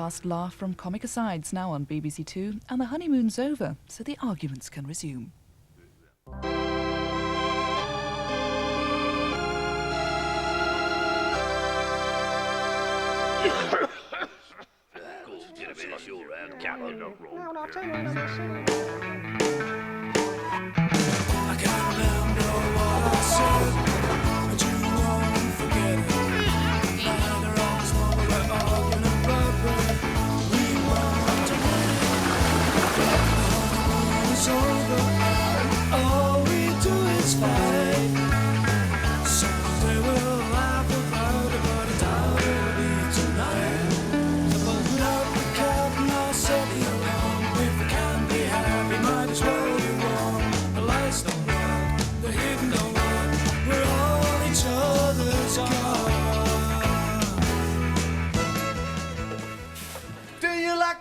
cast laugh from Comic Asides now on BBC Two, and the honeymoon's over, so the arguments can resume.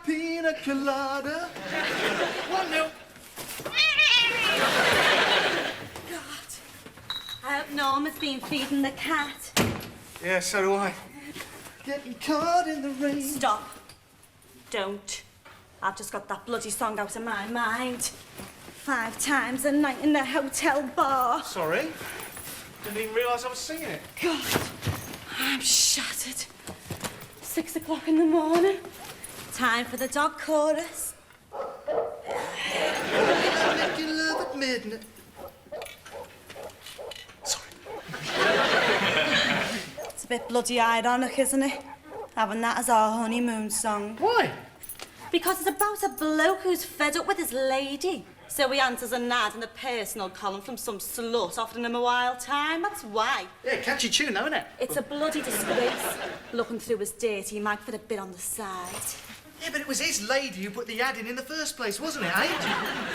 Pina colada. One nil. God, I hope Norma's been feeding the cat. Yeah, so do I. Getting caught in the rain. Stop. Don't. I've just got that bloody song out of my mind. 5 times a night in the hotel bar. Sorry. Didn't even realise I was singing it. God, I'm shattered. 6 o'clock in the morning. Time for the dog chorus. Make you love at midnight. Sorry. It's a bit bloody ironic, isn't it? Having that as our honeymoon song. Why? Because it's about a bloke who's fed up with his lady. So he answers an ad in the personal column from some slut offering him a wild time. That's why. Yeah, catchy tune though, isn't it? It's a bloody disgrace. Looking through his dirty mag for a bit on the side. Yeah, but it was his lady who put the ad in the first place, wasn't it, eh?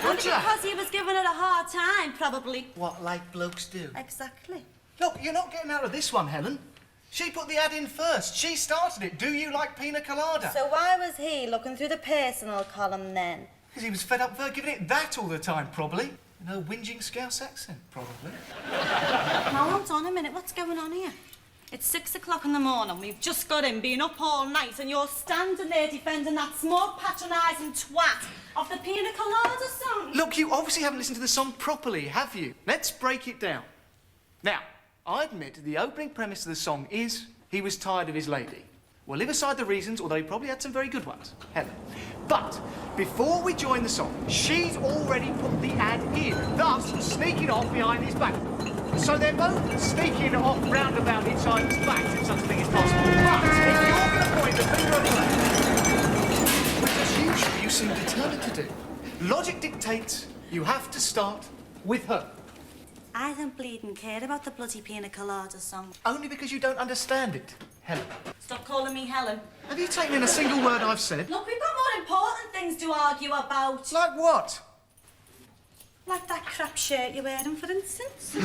Only because he was giving it a hard time, probably. What, like blokes do? Exactly. Look, you're not getting out of this one, Helen. She put the ad in first. She started it. Do you like pina colada? So why was he looking through the personal column then? Because he was fed up with her giving it that all the time, probably. In her whinging Scouse accent, probably. Now, hold on a minute. What's going on here? It's 6 o'clock in the morning. We've just got in, been up all night, and you're standing there defending that small, patronising twat of the pina colada song. Look, you obviously haven't listened to the song properly, have you? Let's break it down. Now, I admit the opening premise of the song is he was tired of his lady. We'll leave aside the reasons, although he probably had some very good ones. Helen. But before we join the song, she's already put the ad in, thus sneaking off behind his back. So they're both sneaking off roundabout each other's backs, if such a thing is possible. But if you're going to point the finger at the which as usual you seem determined to do, logic dictates you have to start with her. I don't bleeding care about the bloody pina colada song. Only because you don't understand it, Helen. Stop calling me Helen. Have you taken in a single word I've said? Look, we've got more important things to argue about. Like what? Like that crap shirt you're wearing, for instance.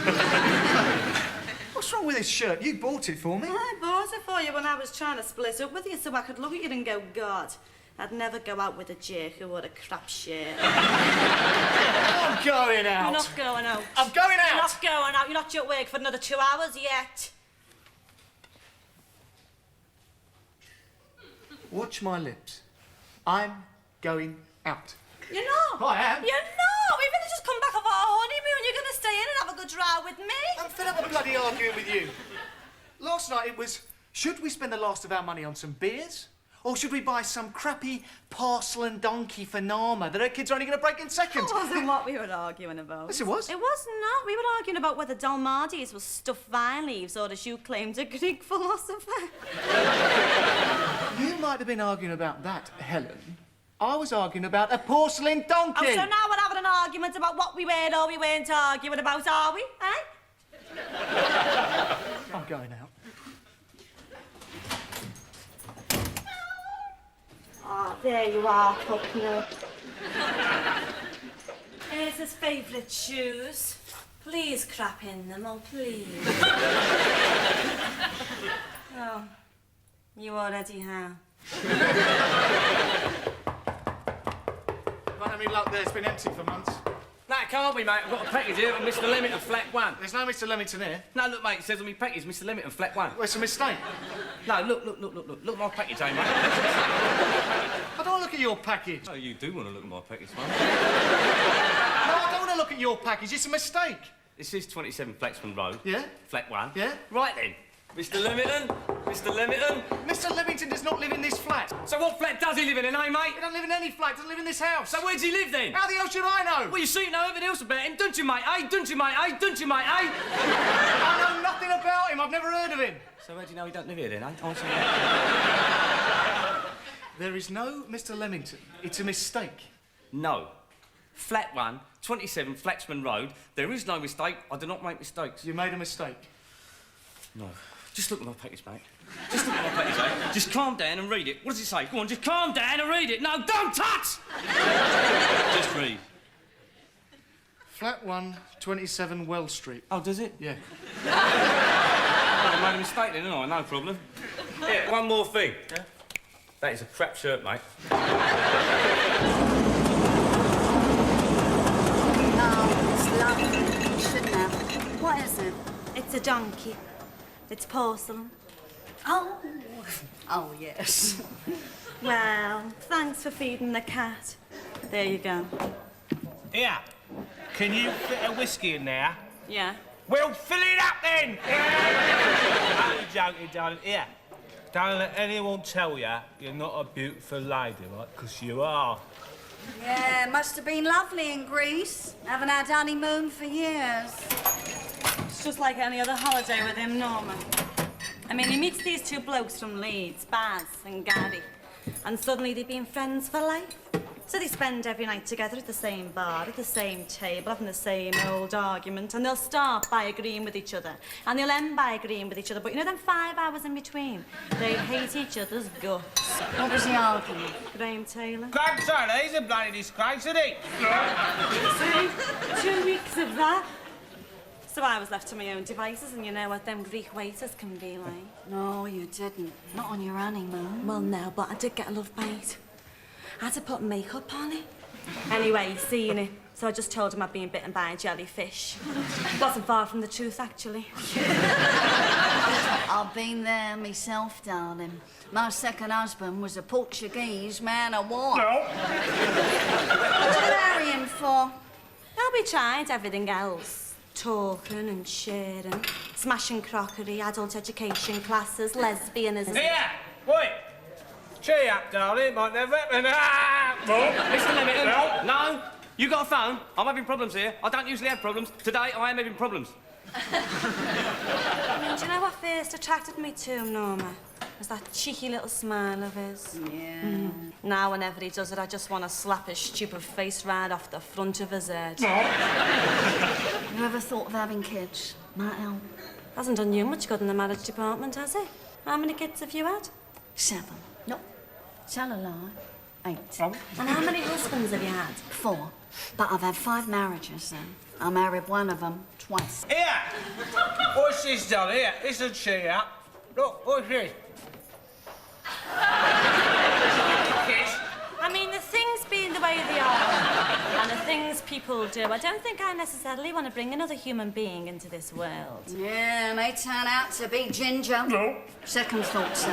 What's wrong with this shirt? You bought it for me. I bought it for you when I was trying to split up with you so I could look at you and go, God, I'd never go out with a jerk who wore a crap shirt. I'm going out. You're not going out. I'm going out. You're not going out. You're not due at work for another 2 hours yet. Watch my lips. I'm going out. You're not. I am. You're not. We've only just come back off our honeymoon. You're going to stay in and have a good drive with me. I'm fed up with bloody arguing with you. Last night it was, should we spend the last of our money on some beers? Or should we buy some crappy porcelain donkey for Norma that her kids are only going to break in seconds? That wasn't what we were arguing about. Yes, it was. It was not. We were arguing about whether Dalmades was stuffed vine leaves or, as you claimed, a Greek philosopher. You might have been arguing about that, Helen. I was arguing about a porcelain donkey. Oh, so now we're having an argument about what we were or we weren't arguing about, are we? Eh? I'm going out. Oh, there you are, Pucknell. Here's his favourite shoes. Please crap in them, oh, please. Oh, you already have. Not any luck there, it's been empty for months. Now, back, aren't we, mate? I've got a package here from Mr. Leamington, flat 1. There's no Mr. Leamington here. No, look, mate, it says on my package, Mr. Leamington, flat 1. Well, it's a mistake. No, look at my package, eh, mate? I don't look at your package. Oh, you do want to look at my package, mate. No, I don't want to look at your package. It's a mistake. This is 27 Flaxman Road. Yeah? Flat 1. Yeah? Right then. Mr. Leamington? Mr. Leamington? Mr. Leamington does not live in this flat. So what flat does he live in, eh, mate? He doesn't live in any flat. He doesn't live in this house. So where does he live then? How the hell should I know? Well, you see, you know everything else about him, don't you, mate? Eh? Don't you, mate? Eh? Don't you, mate? Eh? I know nothing about him. I've never heard of him. So how do you know he don't live here then, eh? Answer me. There is no Mr. Leamington. It's a mistake. No. Flat 1, 27 Flaxman Road. There is no mistake. I do not make mistakes. You made a mistake. No. Just look at my package, mate. Just look at my package, eh? Just calm down and read it. What does it say? Go on, just calm down and read it. No, don't touch! Just read. Flat 1, 27 Wells Street. Oh, does it? Yeah. Oh, I made a mistake then, didn't I? No problem. Yeah, one more thing. Yeah? That is a crap shirt, mate. Oh, it's lovely. You shouldn't have. What is it? It's a donkey. It's porcelain. Oh, yes. Well, thanks for feeding the cat. There you go. Here, can you fit a whiskey in there? Yeah. Well, fill it up then! I'm joking, darling. Here, don't let anyone tell you you're not a beautiful lady, right? Because you are. Yeah, must have been lovely in Greece. Haven't had honeymoon for years. It's just like any other holiday with him, Norman. I mean, he meets these two blokes from Leeds, Baz and Gary, and suddenly they've been friends for life. So they spend every night together at the same bar, at the same table, having the same old argument, and they'll start by agreeing with each other, and they'll end by agreeing with each other, but you know them 5 hours in between? They hate each other's guts. What was the argument? Graham Taylor. Graham Taylor, he's a bloody disgrace, isn't he? 2 weeks of that. So I was left to my own devices, and you know what them Greek waiters can be like. No, you didn't. Not on your honeymoon. Well, no, but I did get a love bite. I had to put makeup on it. Anyway, he's seen it, so I just told him I'd been bitten by a jellyfish. Wasn't far from the truth, actually. I've been there myself, darling. My second husband was a Portuguese man of war. No. What did you marry him for? Well, we tried everything else. Talking and sharing, smashing crockery, adult education classes, lesbianism. Here, wait. Cheer up, darling. Might never happen. Mr. Leamington, No. no. You got a phone? I'm having problems here. I don't usually have problems. Today, I am having problems. I mean, do you know what first attracted me to him, Norma? Was that cheeky little smile of his. Yeah. Now, whenever he does it, I just want to slap his stupid face right off the front of his head. You ever thought of having kids? Might help. Hasn't done you much good in the marriage department, has he? How many kids have you had? 7. No. Tell a lie. 8. And how many husbands have you had? 4. But I've had 5 marriages then. I married one of them twice. Here. What's this, darling? Here, this will cheer you up. Look, what's this? Kiss. I mean, the things being the way they are, and the things people do, I don't think I necessarily want to bring another human being into this world. Yeah, and they turn out to be ginger. No. Second thought, sir.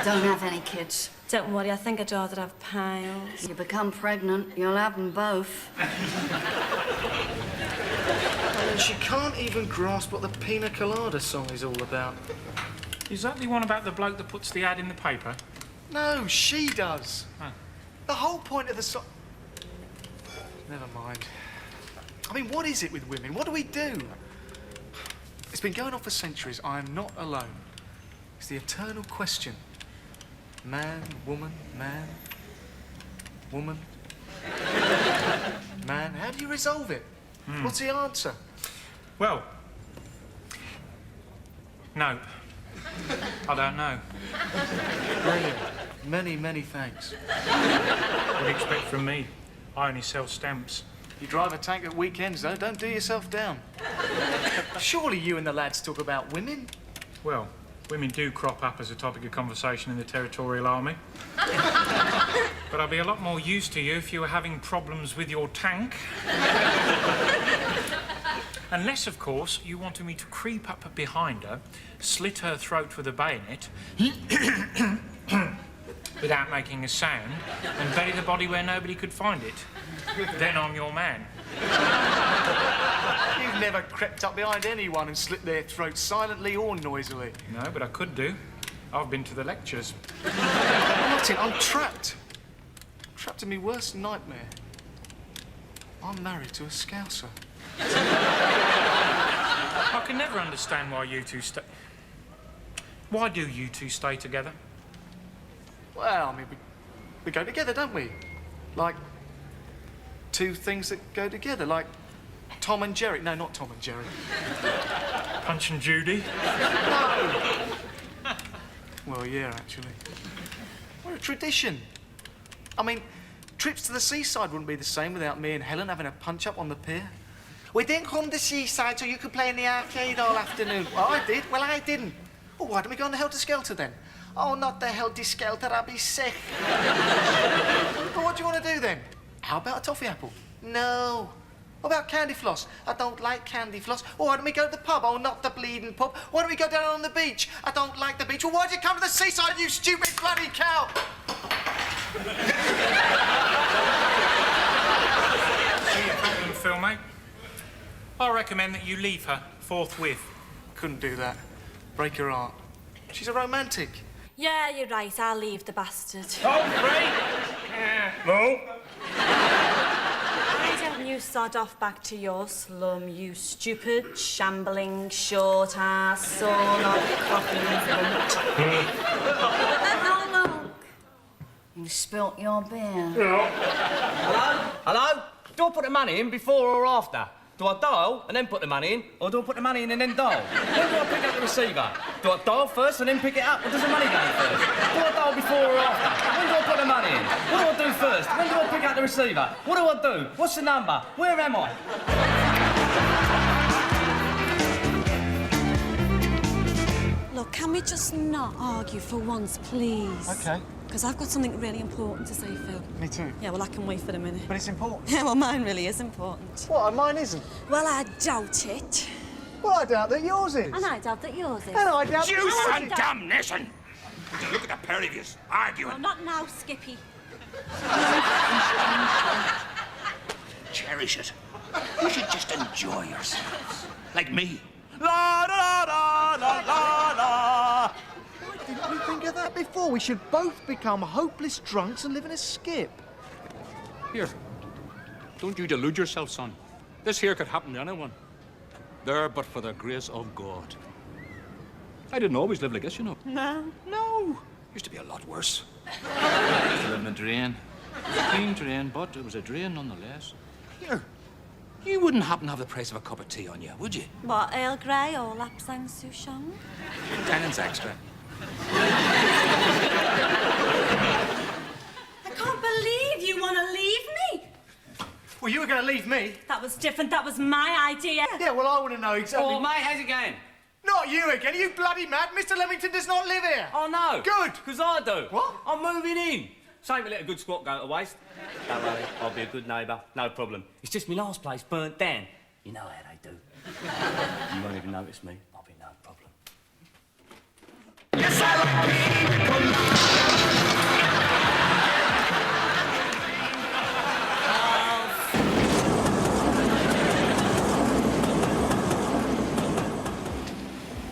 Don't have any kids. Don't worry, I think I'd rather have piles. You become pregnant, you'll have them both. And she can't even grasp what the Pina Colada song is all about. Is that the one about the bloke that puts the ad in the paper? No, she does. Oh. The whole point of the song... Never mind. I mean, what is it with women? What do we do? It's been going on for centuries. I am not alone. It's the eternal question. Man, woman, man, woman, man. How do you resolve it? What's the answer? Well, no. I don't know. Brilliant. Many, many thanks. What do you expect from me? I only sell stamps. You drive a tank at weekends, though. Don't do yourself down. Surely you and the lads talk about women? Well, Women do crop up as a topic of conversation in the Territorial Army. But I'd be a lot more used to you if you were having problems with your tank. Unless, of course, you wanted me to creep up behind her, slit her throat with a bayonet, without making a sound, and bury the body where nobody could find it. Then I'm your man. You've never crept up behind anyone and slit their throats silently or noisily. No, but I could do. I've been to the lectures. Martin, I'm trapped. Trapped in my worst nightmare. I'm married to a Scouser. I can never understand why you two stay... Why do you two stay together? Well, I mean, we go together, don't we? Like two things that go together, like Tom and Jerry. No, not Tom and Jerry. Punch and Judy? No! Well, yeah, actually. We're a tradition. I mean, trips to the seaside wouldn't be the same without me and Helen having a punch-up on the pier. We didn't come to the seaside so you could play in the arcade all afternoon. Well, I did. Well, I didn't. Well, why didn't we go on the Helter-Skelter then? Oh, not the Helter-Skelter, I'll be sick. But what do you want to do then? How about a toffee apple? No. What about candy floss? I don't like candy floss. Or why don't we go to the pub? Oh, not the bleeding pub. Why don't we go down on the beach? I don't like the beach. Well, why'd you come to the seaside, you stupid bloody cow? See your problem, Phil, mate? I recommend that you leave her forthwith. Couldn't do that. Break her heart. She's a romantic. Yeah, you're right. I'll leave the bastard. Oh, great! No. Why don't you sod off back to your slum, you stupid, shambling, short-ass, sawn-off, coughing cunt? Oh, look. You spilt your beer. Hello? Do I put the money in before or after? Do I dial and then put the money in, or do I put the money in and then dial? When do I pick up the receiver? Do I dial first and then pick it up, or does the money go in first? Do I dial before or after? When do I put the money in? What do I do first? When do I pick up the receiver? What do I do? What's the number? Where am I? Look, can we just not argue for once, please? Okay. Because I've got something really important to say, Phil. Me too. Yeah, well, I can wait for a minute. But it's important. Yeah, well, mine really is important. What? Mine isn't? Well, I doubt it. Well, I doubt that yours is. And I doubt that yours is. And I doubt Juice that and damnation! Would you look at the pair of yous arguing? Well, not now, Skippy. Cherish it. You should just enjoy yourselves. Like me. La la la la la la. Why didn't we think of that before? We should both become hopeless drunks and live in a skip. Here, don't you delude yourself, son. This here could happen to anyone. There, but for the grace of God. I didn't always live like this, you know. No. Used to be a lot worse. I used to live in a drain. It was a clean drain, but it was a drain nonetheless. Here, you wouldn't happen to have the price of a cup of tea on you, would you? What, Earl Grey or Lapsang Souchong? Tannins extra. I can't believe you want to leave me. Well, you were going to leave me. That was different. That was my idea. Yeah, well, I want to know exactly... Oh, mate, how's it going? Not you again. Are you bloody mad? Mr. Leamington does not live here. Oh, no. Good. Because I do. What? I'm moving in. Same to let a good squat go to waste. Don't worry, I'll be a good neighbour. No problem. It's just my last place burnt down. You know how they do. You won't even notice me. I'll be no problem. Yes, I like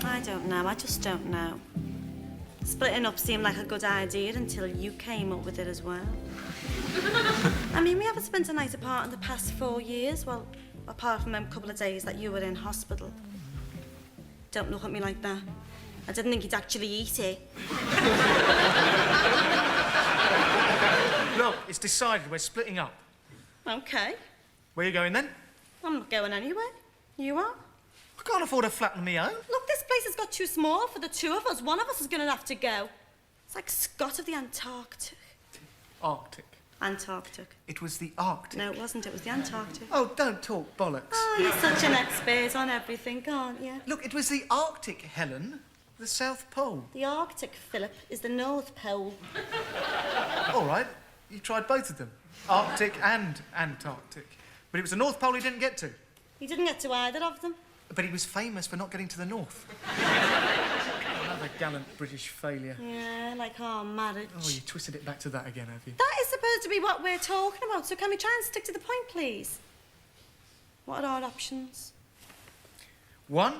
I don't know. I just don't know. Splitting up seemed like a good idea until you came up with it as well. I mean, we haven't spent a night apart in the past 4 years. Well, apart from them couple of days that you were in hospital. Don't look at me like that. I didn't think you'd actually eat it. Look, it's decided. We're splitting up. Okay. Where are you going then? I'm not going anywhere. You are? I can't afford a flat on my own. Look, this place has got too small for the two of us. One of us is going to have to go. It's like Scott of the Antarctic. Arctic. Antarctic. It was the Arctic. No, it wasn't. It was the Antarctic. Oh, don't talk bollocks. Oh, you're such an expert on everything, aren't you? Look, it was the Arctic, Helen. The South Pole? The Arctic, Philip, is the North Pole. All right, you tried both of them. Arctic and Antarctic. But it was the North Pole he didn't get to. He didn't get to either of them. But he was famous for not getting to the North. Another gallant British failure. Yeah, like our marriage. Oh, you twisted it back to that again, have you? That is supposed to be what we're talking about, so can we try and stick to the point, please? What are our options? 1,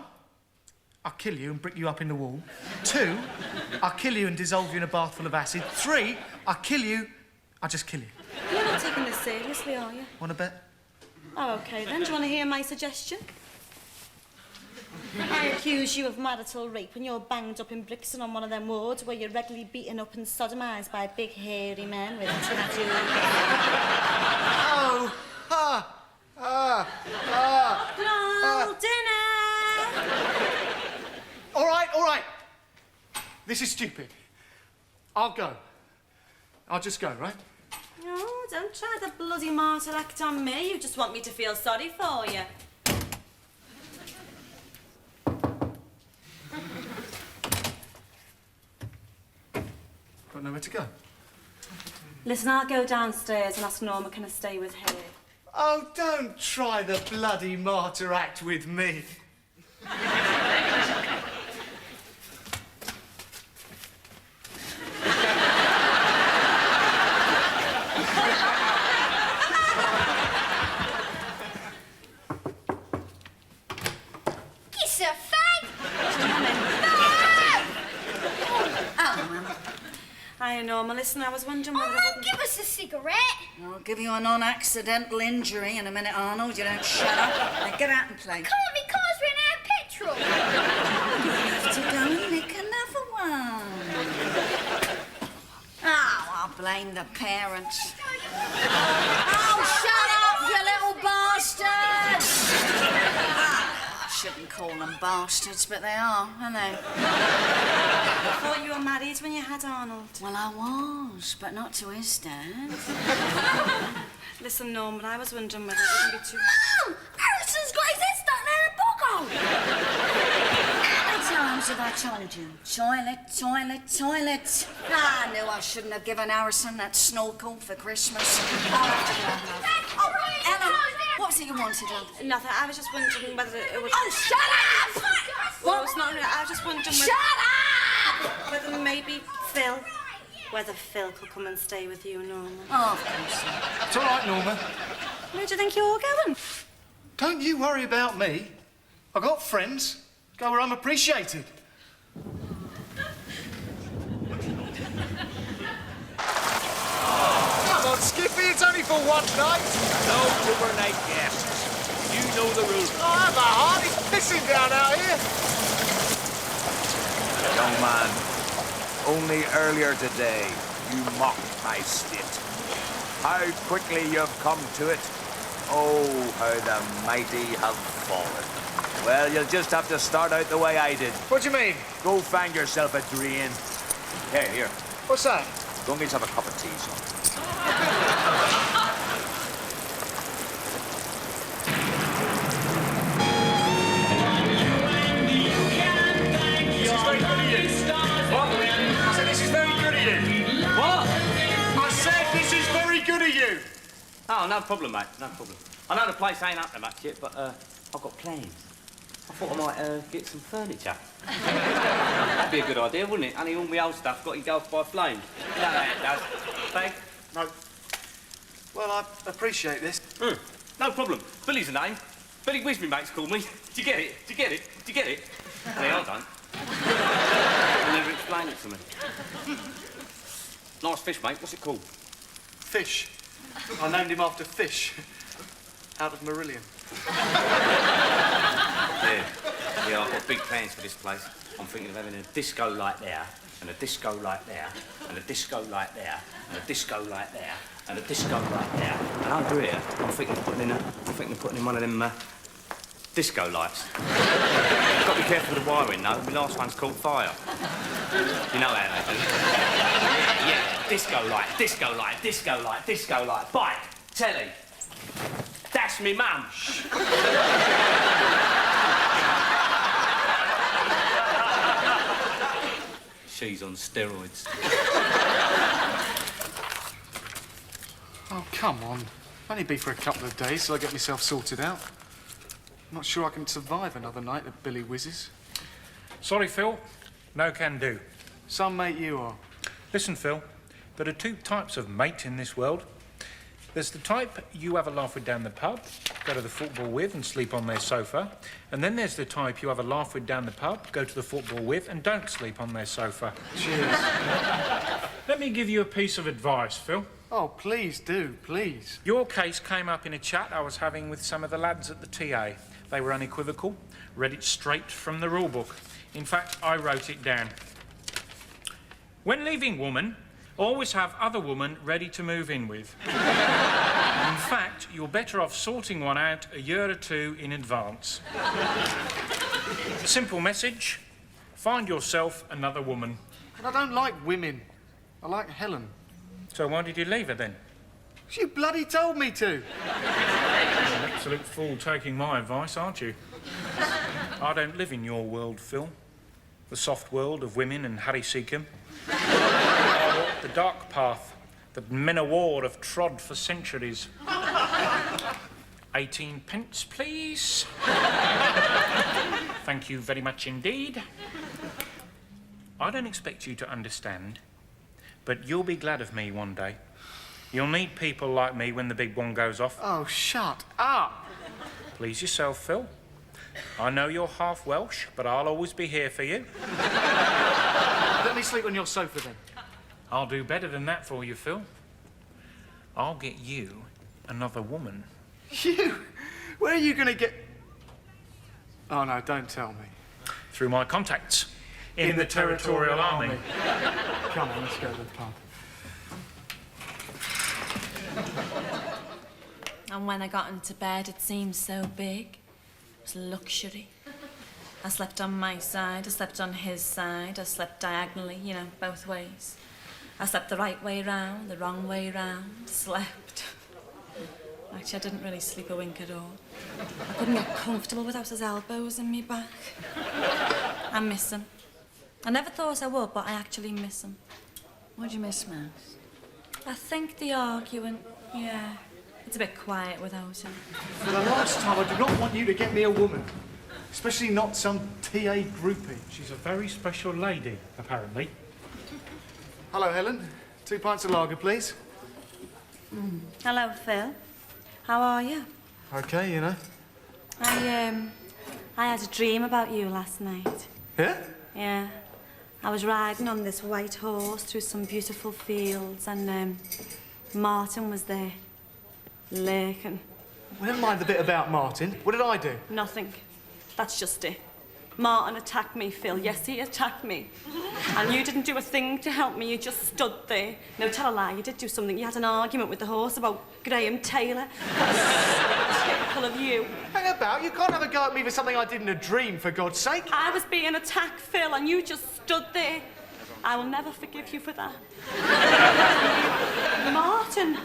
I'll kill you and brick you up in the wall. 2, I'll kill you and dissolve you in a bath full of acid. 3, I'll kill you, I'll just kill you. You're not taking this seriously, are you? Want to bet? Oh, OK then. Do you want to hear my suggestion? I accuse you of marital rape when you're banged up in Brixton on one of them wards where you're regularly beaten up and sodomised by big hairy men with tattoos. Oh! No, dinner! All right. This is stupid. I'll go. I'll just go, right? No, don't try the bloody martyr act on me. You just want me to feel sorry for you. Got nowhere to go. Listen, I'll go downstairs and ask Norma can I stay with her. Oh, don't try the bloody martyr act with me. Kiss her fag! Hiya, Norma. Listen, I was wondering whether... Oh, give us a cigarette. I'll give you a non-accidental injury in a minute, Arnold. You don't shut up. Now get out and play. Can't because we're out of petrol. You have to go and nick another one. Oh, I'll blame the parents. Oh, shut up, you little bastards! I shouldn't call them bastards, but they are, aren't they? I thought you were married when you had Arnold. Well, I was, but not to his dad. Listen, Norma, I was wondering whether it wouldn't be too... Mum! Harrison's got his head stuck there in a bog hole! How many times have I told you? Toilet. I knew I shouldn't have given Harrison that snorkel for Christmas. I'll have to go now. Oh, Ellen, what's it you wanted, love? Nothing. I was just wondering whether it would... Oh, shut up! Well, it's not... I was just wondering whether... Shut up! Whether maybe Phil... Whether Phil could come and stay with you, Norma. Oh, of course not. It's all right, Norma. Where do you think you're going? Don't you worry about me. I've got friends. Go where I'm appreciated. Come on, Skippy, it's only for one night. No overnight guests. You know the rules. Oh, have a heart. It's pissing down out here. Young man, only earlier today you mocked my state. How quickly you've come to it. Oh, how the mighty have fallen. Well, you'll just have to start out the way I did. What do you mean? Go find yourself a drain. Here. What's that? Go and get yourself a cup of tea, son. Oh, no problem, mate, no problem. I know the place ain't up to much yet, but I've got plans. I thought I might get some furniture. That'd be a good idea, wouldn't it? Only all my old stuff got engulfed by flames. No, it does. Thanks. No. Well, I appreciate this. No problem. Billy's the name. Billy Whiz, me mates call me. Did you get it? Did you get it? Did you get it? They I don't. They never explained it to me. Nice fish, mate. What's it called? Fish. I named him after Fish. Out of Marillion. Yeah, I've got big plans for this place. I'm thinking of having a disco light there, and a disco light there, and a disco light there, and a disco light there, and a disco light there. And under here, I'm thinking of putting in one of them disco lights. You've got to be careful with the wiring, though. My last one's caught fire. You know how they do. Yeah, disco light, disco light, disco light, disco light. Bike, telly. That's me mum. cheese on steroids. Oh, come on. Only be for a couple of days till I get myself sorted out. I'm not sure I can survive another night at Billy Whizz's. Sorry, Phil. No can do. Some mate you are. Listen, Phil, there are two types of mate in this world. There's the type you have a laugh with down the pub, go to the football with and sleep on their sofa. And then there's the type you have a laugh with down the pub, go to the football with and don't sleep on their sofa. Cheers. Let me give you a piece of advice, Phil. Oh, please do, please. Your case came up in a chat I was having with some of the lads at the TA. They were unequivocal, read it straight from the rule book. In fact, I wrote it down. When leaving woman, always have other woman ready to move in with. In fact, you're better off sorting one out a year or two in advance. Simple message, find yourself another woman. And I don't like women. I like Helen. So why did you leave her then? She bloody told me to. You're an absolute fool taking my advice, aren't you? I don't live in your world, Phil. The soft world of women and Harry Seacombe. I walk the dark path that men of war have trod for centuries. 18 pence, please. Thank you very much indeed. I don't expect you to understand, but you'll be glad of me one day. You'll need people like me when the big one goes off. Oh, shut up. Please yourself, Phil. I know you're half Welsh, but I'll always be here for you. Let me sleep on your sofa then. I'll do better than that for you, Phil. I'll get you another woman. You? Where are you going to get... Oh, no, don't tell me. Through my contacts in the Territorial Army. Come on, let's go to the pub. And when I got into bed, it seemed so big. It was luxury. I slept on my side, I slept on his side, I slept diagonally, you know, both ways. I slept the right way round, the wrong way round, slept. Actually, I didn't really sleep a wink at all. I couldn't get comfortable without his elbows in me back. I miss him. I never thought I would, but I actually miss him. What do you miss most? I think the arguing, yeah. It's a bit quiet without him. For the last time, I do not want you to get me a woman. Especially not some TA groupie. She's a very special lady, apparently. Hello, Helen. 2 pints of lager, please. Hello, Phil. How are you? OK, you know. I had a dream about you last night. Yeah? Yeah. I was riding on this white horse through some beautiful fields and Martin was there, lurking. Well, never mind the bit about Martin. What did I do? Nothing. That's just it. Martin attacked me, Phil. Yes, he attacked me. And you didn't do a thing to help me. You just stood there. No, tell a lie. You did do something. You had an argument with the horse about Graham Taylor. Typical of you. Hang about. You can't have a go at me for something I did in a dream, for God's sake. I was being attacked, Phil, and you just stood there. I will never forgive you for that. Martin,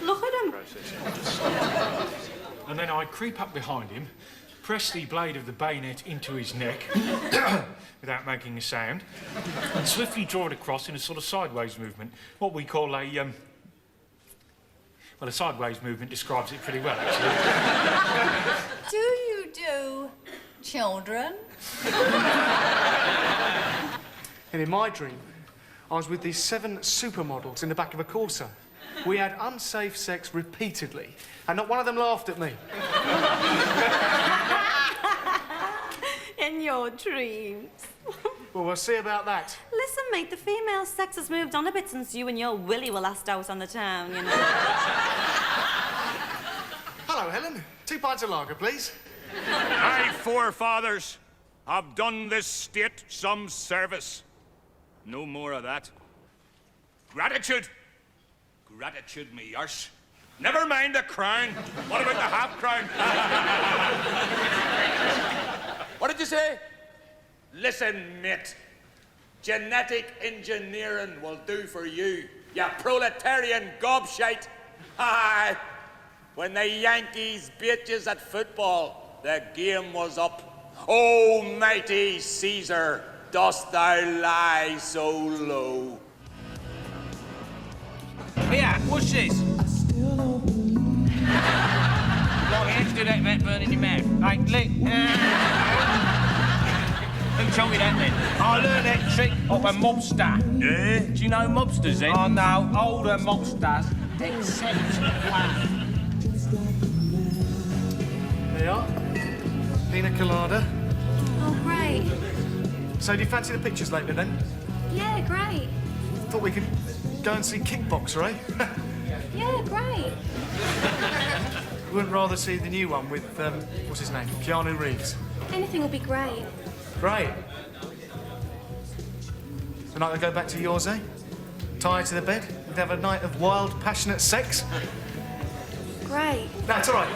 look at him. And then I creep up behind him, press the blade of the bayonet into his neck, without making a sound, and swiftly draw it across in a sort of sideways movement, what we call a, well, a sideways movement describes it pretty well, actually. Do you do children? And in my dream, I was with these 7 supermodels in the back of a Corsa. We had unsafe sex repeatedly, and not one of them laughed at me. In your dreams. Well, we'll see about that. Listen, mate, the female sex has moved on a bit since you and your Willie were last out on the town, you know. Hello, Helen. 2 pints of lager, please. My forefathers have done this state some service. No more of that. Gratitude. Gratitude, me arse. Never mind the crown. What about the half-crown? What did you say? Listen, mate. Genetic engineering will do for you, you proletarian gobshite. Aye. When the Yankees beat yous at football, the game was up. Oh, mighty Caesar, dost thou lie so low? Here, what's this? Right, here to do that without burning your mouth. Hey, lick. Who told me that then? I learned that trick off a mobster. Yeah? Do you know mobsters then? Oh, no, older mobsters, except one. There you are. Pina colada. Oh, great. So do you fancy the pictures later then? Yeah, great. Thought we could go and see Kickboxer, eh? Yeah, great. Wouldn't rather see the new one with, what's his name? Keanu Reeves. Anything will be great. Great. So not gonna go back to yours, eh? Tie her to the bed? We'd have a night of wild, passionate sex? Great. No, it's all right.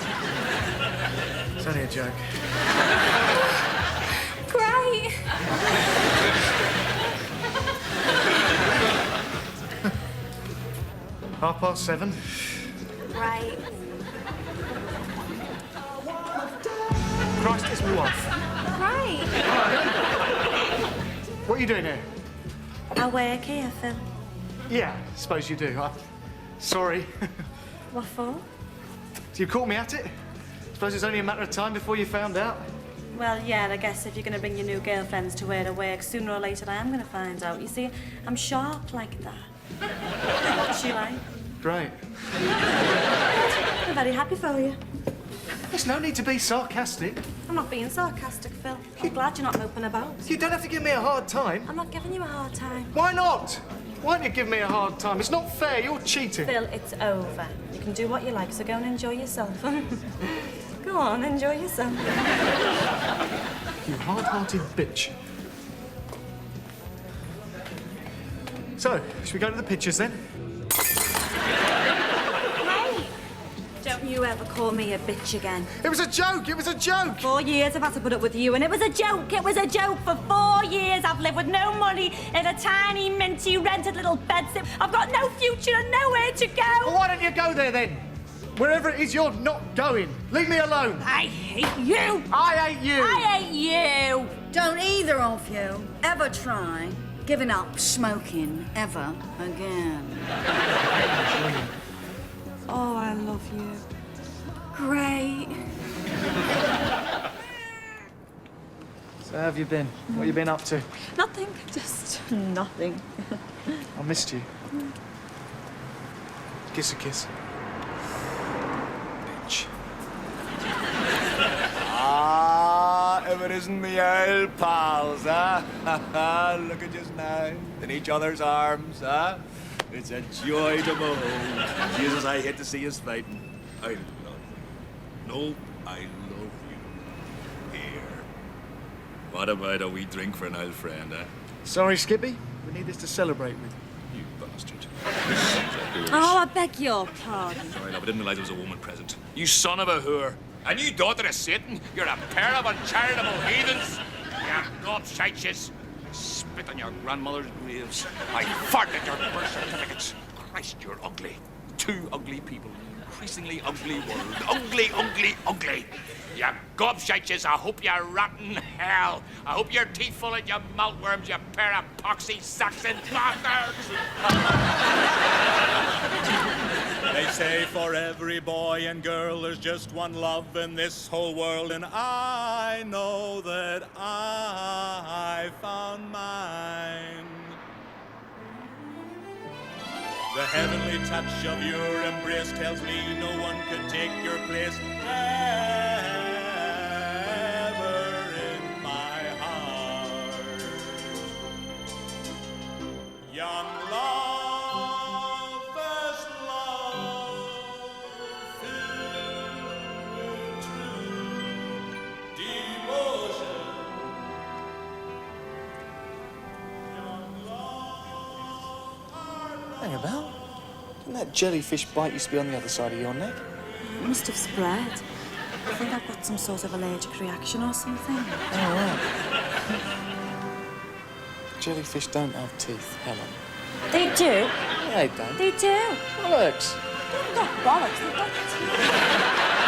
It's only a joke. Great. 7:30. Great. Christ, it's my wife. Great. What are you doing here? I work here, Phil. Yeah, suppose you do. Sorry. What for? So you caught me at it? Suppose it's only a matter of time before you found out? Well, yeah, I guess if you're going to bring your new girlfriends to where to work, sooner or later I am going to find out. You see, I'm sharp like that. What's she like? Great. I'm very happy for you. There's no need to be sarcastic. I'm not being sarcastic, Phil. I'm glad you're not moping about. You don't have to give me a hard time. I'm not giving you a hard time. Why not? Why don't you give me a hard time? It's not fair. You're cheating. Phil, it's over. You can do what you like, so go and enjoy yourself. Go on, enjoy yourself. You hard-hearted bitch. So, should we go to the pictures then? Hey! Don't you ever call me a bitch again. It was a joke! It was a joke! 4 years I've had to put up with you, and it was a joke! It was a joke! For 4 years I've lived with no money in a tiny, minty, rented little bedsit. I've got no future and nowhere to go! Well, why don't you go there then? Wherever it is you're not going. Leave me alone. I hate you! I hate you! I hate you! Don't either of you ever try giving up smoking ever again. Oh, I love you. Great. So how have you been? What have you been up to? Nothing, just nothing. I missed you. Kiss a kiss. Bitch. Ah, if it isn't me old pals, huh? Look at just now, in each other's arms, huh? It's a joy to behold. Jesus, I hate to see us fighting. I love you. No, I love you. Here. What about a wee drink for an old friend, huh? Sorry, Skippy. We need this to celebrate with. You bastard. Oh, I beg your pardon. Sorry, love, I didn't realize there was a woman present. You son of a whore. And you daughter of Satan, you're a pair of uncharitable heathens. You gobshites. I spit on your grandmother's graves. I fart at your birth certificates. Christ, you're ugly. Two ugly people. Increasingly ugly world. Ugly, ugly, ugly. You gobshites, I hope you rot in hell. I hope your teeth full of you maltworms, you pair of poxy Saxon bastards. They say for every boy and girl there's just one love in this whole world, and I know that I found mine. The heavenly touch of your embrace tells me no one could take your place ever in my heart. Young love, first love, filled with true devotion. Young love, Hang about. Didn't that jellyfish bite used to be on the other side of your neck? It must have spread. I think I've got some sort of allergic reaction or something. Oh, right. Jellyfish don't have teeth, Helen. They do. Yeah, they don't. They do. Bollocks. They've got bollocks. They've got teeth.